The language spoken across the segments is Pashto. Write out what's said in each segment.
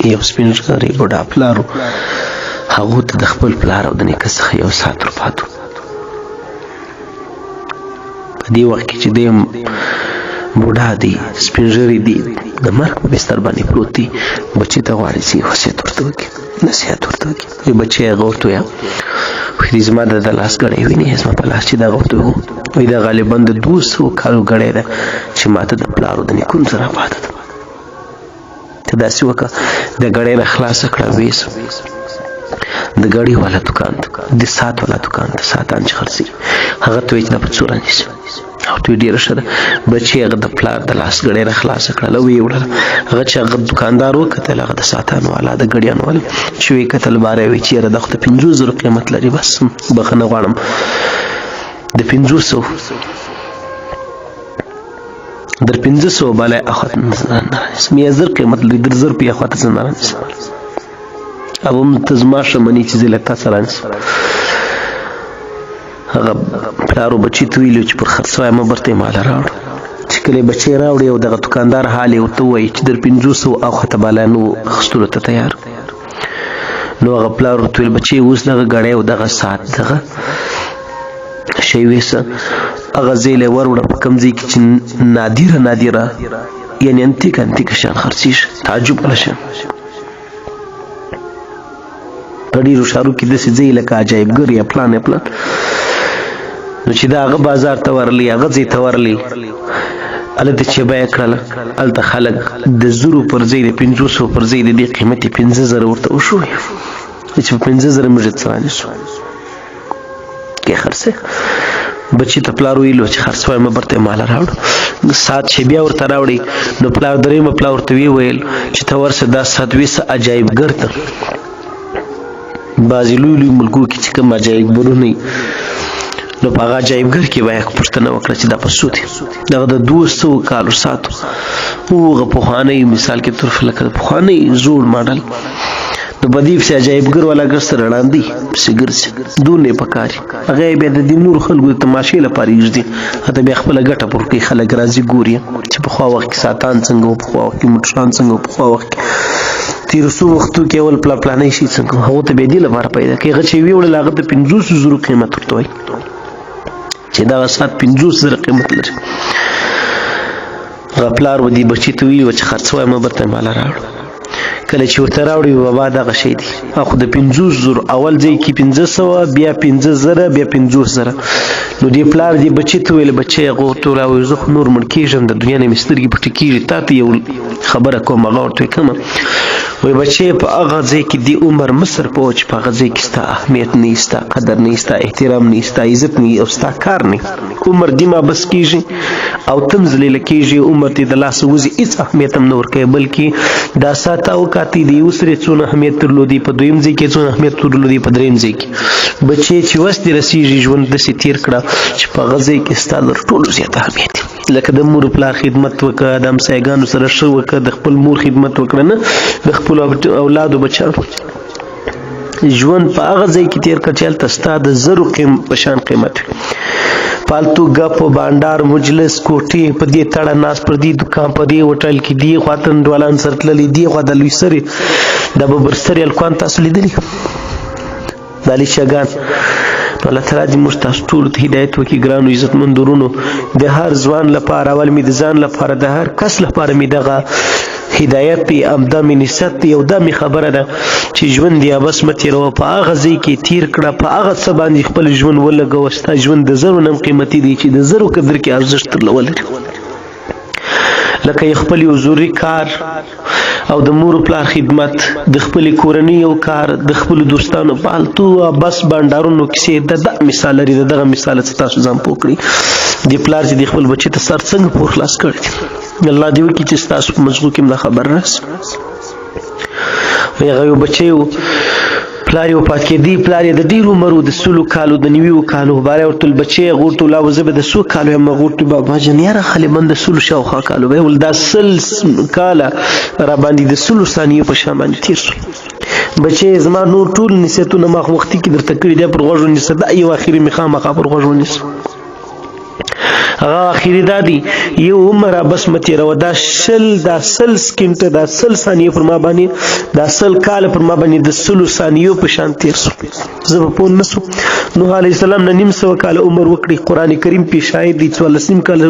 یو سپین ږیری بوډا پلار و، هغو ته د خپل پلار او د نیکه څخه یو ساعت ورپاتو. په دې وخت کې چې دی بوډا دی، سپین ږیری دی، د مرګ په بستر باندې پروت دی، بچي ته غواړي چې وصیت ورته وکړي، نصیحت ورته وکړي. وایي بچی هغه ورته ویل، وایي زما د لاس ګړی ویني، زما په لاس چې دغه ورته وو، وایي دا غالبا د 200 کالو ګړی ده چې ماته د پلار او د نیکونو سره پاته ده. ته داسې وکړه د ګړی نه خلاصه کړه، ویسه د ګړی والا دوکان ته، د ساعت والا دوکان ته، ساعتان چې خرڅېږي هغه ته وایي چې دا په څو رانیسي. او ته ډېره ښه ده. بچي هغه د پلار د لاس ګړی نه خلاصه کړله، ویې وړله. هغه چې هغه دوکاندار وکتل، هغه د ساعتانو والا د ګړیانو والا چې ویې کتل، باره یې وایي چې یاره دا خو د 500 قیمت لري، بس بخښنه غواړم د 500 در 500 بالا اخوات نه رانیسم، 1000 قیمت لري، در 1000 روپۍ اخواته زه نه رانیسم. او هم ته زما ښه منې چې زه له تا سره رانیسم. هغه پلار و بچي ته ویلي چې پر خرڅوی مه برته یې ماله راوړه. چې کله یې بچی راوړې او دغه دوکاندار حال یې ورته ووایي چې در 500 اخواته بالا نو اخیستلو ته تیار. نو هغه پلار ورته ویل بچی اوس دغه ګړی او دغه ساعت دغه شی ویسه، هغه ځای له وروړه په کوم ځای کې چې نادره یعنې انتیکه شیان خرڅېږي، تعجب والا شیان. په ډېرو ښارو کې داسې ځای لکه عجایبګر یا پلان یا پلان. نو چې دا هغه بازار ته ورلی، هغه ځای ته ورلی، هلته چې بیه کړله، هلته خلک د 1000 پر ځای د 500 پر ځای د دې قیمت یې 50,000 ورته وښوی. چې په 50,000 موږ یې څه رانیسو، کې خرڅې. بچي ته پلار ویلو چې خرڅوی مه برته یې ماله راوړه. ساعت چې بیا ورته راوړي، نو پلار درېیمه پلار ورته ویل چې ته ورسه دا ساعت ویسه عجایبګر ته. بعضې لوی ملکو کې چې کوم عجایبګرونه وي، نو په هغه عجایبګر کې به یې پوښتنه وکړه چې دا په څو دی. دغه د 200 کالو ساعت و، هغه پخوانی مثال کې طرف لکه پخوانی زوړ ماډل. نو په دې پسې عجایبګر والا ګر سره ړاندي پسې ګرځي، دونه یې پکار وي. هغه یې بیا د دې نورو خلکو د تماشې لپاره یږدي، هلته بیا خپله ګټه پر کوي، خلک راځي ګوري چې پخوا وخت کې ساعتان څنګه وو، پخوا وخت کې موټران څنګه وو، پخوا وخت کې تېرو څو وختو کې اول پلانې شي څنګه وو. هغو ته بیا دې لپاره پیدا کوي. هغه چې یې ویوړل هغه ته 500,000 قیمت ورته وایي چې دغه ساعت 50,000 قیمت لري. هغه پلار و دې بچي ته ویلي وه چې خرڅوی مه برته یې ماله راوړه. کله چې ورته راوړي بابا دغه شی دی، خو د 50,000 اول ځای کې 500 بیا 50,000 بیا 50,000. نو دې پلار دې بچي ته ویل، بچی هغه ورته ویل زه خو نور مړ کېږم، د دنیا نه مې سترګې پټې کېږي، تا ته یو خبره کوم. هغه ورته وایي کومه؟ وایي بچی په هغه ځای کې دې عمر مصر پوه چې په هغه ځای کې ستا اهمیت نه وي، ستا قدر نه وي، ستا احترام نه وي، ستا عزت نه وي او ستا کار نه وي. عمر دې مابس کېږي او تم ذلیله کېږي، عمر دې د لاسه وځي، هېڅ اهمیت هم نه ورکوي. بلکې دا ساعت او کاتې د یو سرې څونه اهمیت درلودي، په دویم ځای کې څونه اهمیت درلودي، په درېیم ځای کې. بچی چې وس دې رسېږي ژوند داسې تېر کړه چې په هغه ځای کې ستا تر ټولو زیات اهمیت وي. لکه د مور پلار خدمت وکړه، د همسایګانو سره ښه وکړه، د خپل مور خدمت وکړه، نه د خپلو اولادو بچیانو ژوند په هغه ځای کې تېر کړه چې هلته ستا د 1000 په شان قیمت وي. پالتو ګپ بانډار مجلس کوټې په دې تړه ناست، پر دې دوکان په دې هوټل کې دې خوا تنډوالان سره تللي، دې خوا د لوی سرې د ببرسرې هلکان تاسو لیدلي دا لیچاګان. نو الله تعالی دې موږ تاسو ټولو ته هدایت وکړي. ګرانو عزتمند ورونو، د هر ځوان لپاره اول مې د ځان لپاره د هر کس لپاره مې دغه هدایت دی، دا مې نصیحت دی او دا مې خبره ده چې ژوند دی بس مه تېروه، په هغه ځای کې تېر کړه، په هغه څه باندې خپل ژوند ولګوه. ستا ژوند د 1000 نه هم قیمتي دی چې د 1000 قدر کې ارزښت درله ولري. لکه یې خپل یو ضروري کار او د مور پلار خدمت، د خپلې کورنۍ یو کار، د خپلو دوستانو پالتو بس بانډارونو کیسې. دغه مثال لري، دغه مثال څه تاسو ځان پوه کړئ. دې پلار چې د خپل بچي ته سر څنګه پور خلاص کړی دی، الله دې وکړي چې ستاسو په مزغو کې هم دا خبر راسي. هغه یو بچی و، پلار یې وفات کېدی، پلار یې د ډېرو عمر و، د 100 کالو د 90 کالو. باره ورته ویل بچی، هغه ورته ویل زه به د 100 کالو یم. هغه ورته ویل بابا جان یاره غالبا د 100 شاوخوا کالو به. ویل دا 100 کاله را باندې د 100 ثانیو په شان باندې تېر شول. بچی زما نور ټول نصیحتونه ما وختي کې درته کړي دي، پر غوږ ونیسه، دا یو اخري مې خامخا پر غوږ ونیسه. هغه اخیری دادی یو عمر بس متی رو دا سل سکینټ دا سل ثانیه پر ما باندې دا سل کال پر ما باندې د سلو ثانیو په شان تیر سو زه په پون نسو نوح علیہ السلام نه نیم سو کال عمر وکړي قران کریم په شاید دی 14 کال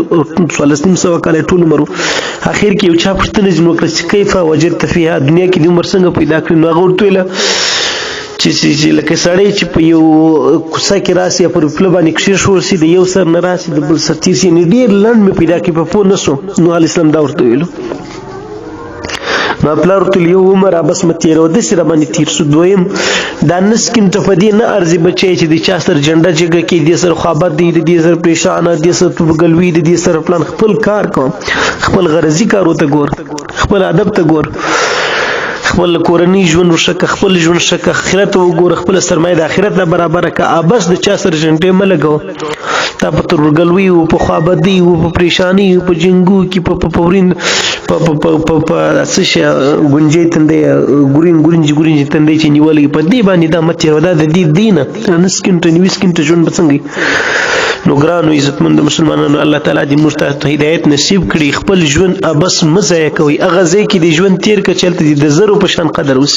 14 سو کال ټول عمر اخر کې یو چا پښتنه جن وکړه چې کیف وجدت فيها دنیا کې د عمر څنګه پیدا کړی نو هغه ورته ویل چې لکه سړی چې په یو کوڅه کې راسي پر پله باندې کښې شور سي د یو سر نه راسي د بل سر تیر سي ډېر لنډ مې پیدا کړي په پوه نه سو نوح علیه السلام دا ورته ویلو نو پلار ورته یو عمر بس مې تېروه داسې راباندې تېر سو دویم دا نه سکینټه په دې نه ارزي بچی چې د چا سره جنډه جګه کړي دې سره خوابت دی د دې سره پریشانه دې سره توبګلوي د دې سره پلان خپل کار کوم خپل غرضي کار ورته ګور خپل ادب ته ګور خپل کورنی ژوند وشکه خپل ژوند شکه آخرت وګوره خپل سرمایه د آخرت نه برابر کا ابس د چا سره جنټه ملګو تا په ترګلوي او په خوابدي او په پریشانی او په جنگو کې په پورین په اسشه گنجې تندې ګورین تندې چې نیولې په دې باندې دا مت ودا د دې دینه نسکینټ نیوسکینټ ژوند بڅنګي نو ګرانو عزتمند مسلمانانو الله تعالی دې موږ ته هدایت نصیب کړي خپل ژوند ابس مزه کوي اغه ځکه دې ژوند تیر ک چلته دې د زرو په شان قدر وس